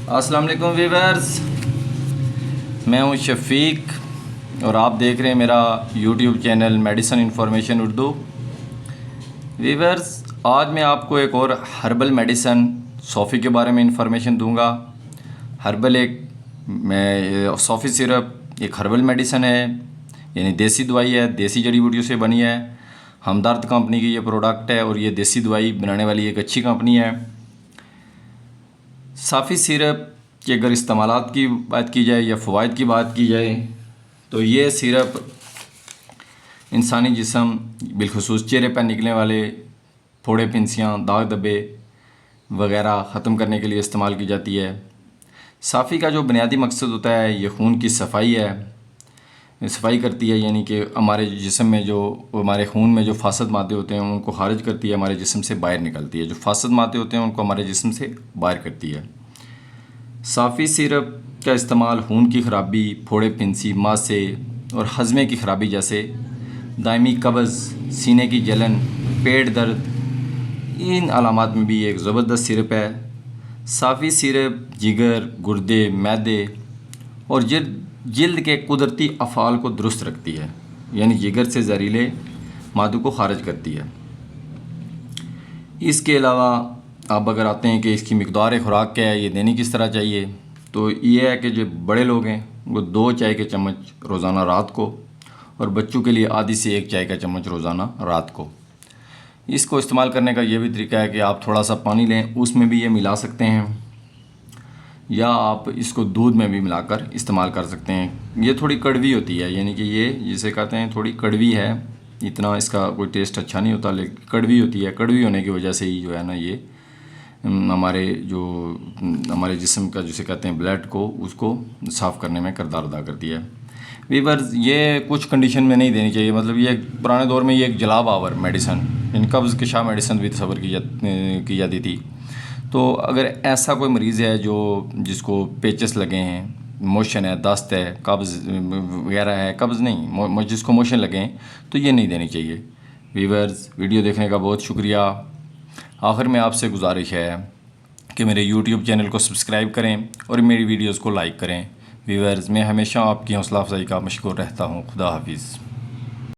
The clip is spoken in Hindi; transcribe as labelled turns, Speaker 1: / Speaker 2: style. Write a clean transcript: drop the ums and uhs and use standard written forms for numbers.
Speaker 1: अस्सलाम वालेकुम वीवर्स, मैं हूं शफ़ीक और आप देख रहे हैं मेरा YouTube channel medicine information Urdu. Viewers, आज मैं आपको एक और हर्बल मेडिसन सौफ़ी के बारे में इंफॉर्मेशन दूंगा। हर्बल सौफ़ी सिरप एक हर्बल मेडिसन है, यानी देसी दवाई है, देसी जड़ी बूटियों से बनी है। हमदर्द कंपनी की ये प्रोडक्ट है और ये देसी दवाई बनाने वाली एक अच्छी कंपनी है। सौफ़ी सिरप के अगर इस्तेमालात की बात की जाए या फ़वाइद की बात की जाए तो ये सिरप इंसानी जिस्म बिलखुसूस चेहरे पर निकलने वाले फोड़े, फिंसियाँ, दाग धब्बे वगैरह ख़त्म करने के लिए इस्तेमाल की जाती है। सौफ़ी का जो बुनियादी मकसद होता है ये खून की सफाई है, सफाई करती है, यानी कि हमारे जिस्म में जो हमारे खून में जो फासद मादे होते हैं उनको खारिज करती है, हमारे जिस्म से बाहर निकलती है। जो फासद मादे होते हैं उनको हमारे जिस्म से बाहर करती है। सौफ़ी सिरप का इस्तेमाल खून की ख़राबी, फोड़े, फिंसी, मासे और हज़मे की ख़राबी जैसे दायमी कब्ज़, सीने की जलन, पेट दर्द, इन अलामात में भी एक ज़बरदस्त सिरप है। सौफ़ी सिरप जिगर, गुर्दे, मैदे और जिल्द के कुदरती अफ़ाल को दुरुस्त रखती है, यानी जिगर से जहरीले मादों को खारिज करती है। इसके अलावा आप अगर आते हैं कि इसकी मिक़दार खुराक क्या है, ये देनी किस तरह चाहिए, तो ये है कि जो बड़े लोग हैं वो 2 चाय के चम्मच रोज़ाना रात को, और बच्चों के लिए आधी से 1 चाय का चम्मच रोज़ाना रात को। इसको इस्तेमाल करने का ये भी तरीका है कि आप थोड़ा सा पानी लें, उसमें भी ये मिला सकते हैं, या आप इसको दूध में भी मिलाकर इस्तेमाल कर सकते हैं। ये थोड़ी कड़वी होती है, यानी कि ये जिसे कहते हैं थोड़ी कड़वी है, इतना इसका कोई टेस्ट अच्छा नहीं होता, लेकिन कड़वी होती है। कड़वी होने की वजह से ही जो है ना ये हमारे जिस्म का जिसे कहते हैं ब्लड को, उसको साफ़ करने में किरदार अदा करती है। वीवर्स, ये कुछ कंडीशन में नहीं देनी चाहिए, मतलब ये पुराने दौर में ये एक जलाब आवर मेडिसन, इन कब्ज़ के शाह मेडिसन भी तस्वर की जाती थी। तो अगर ऐसा कोई मरीज़ है जिसको पेचस लगे हैं, मोशन है, दस्त है, कब्ज़ वगैरह है, कब्ज़ नहीं, जिसको मोशन लगे हैं, तो ये नहीं देनी चाहिए। वीवर्स, वीडियो देखने का बहुत शुक्रिया। आखिर में आपसे गुजारिश है कि मेरे यूट्यूब चैनल को सब्सक्राइब करें और मेरी वीडियोज़ को लाइक करें। वीवर्स, मैं हमेशा आपकी हौसला अफजाई का मशकूर रहता हूँ। खुदा हाफिज़।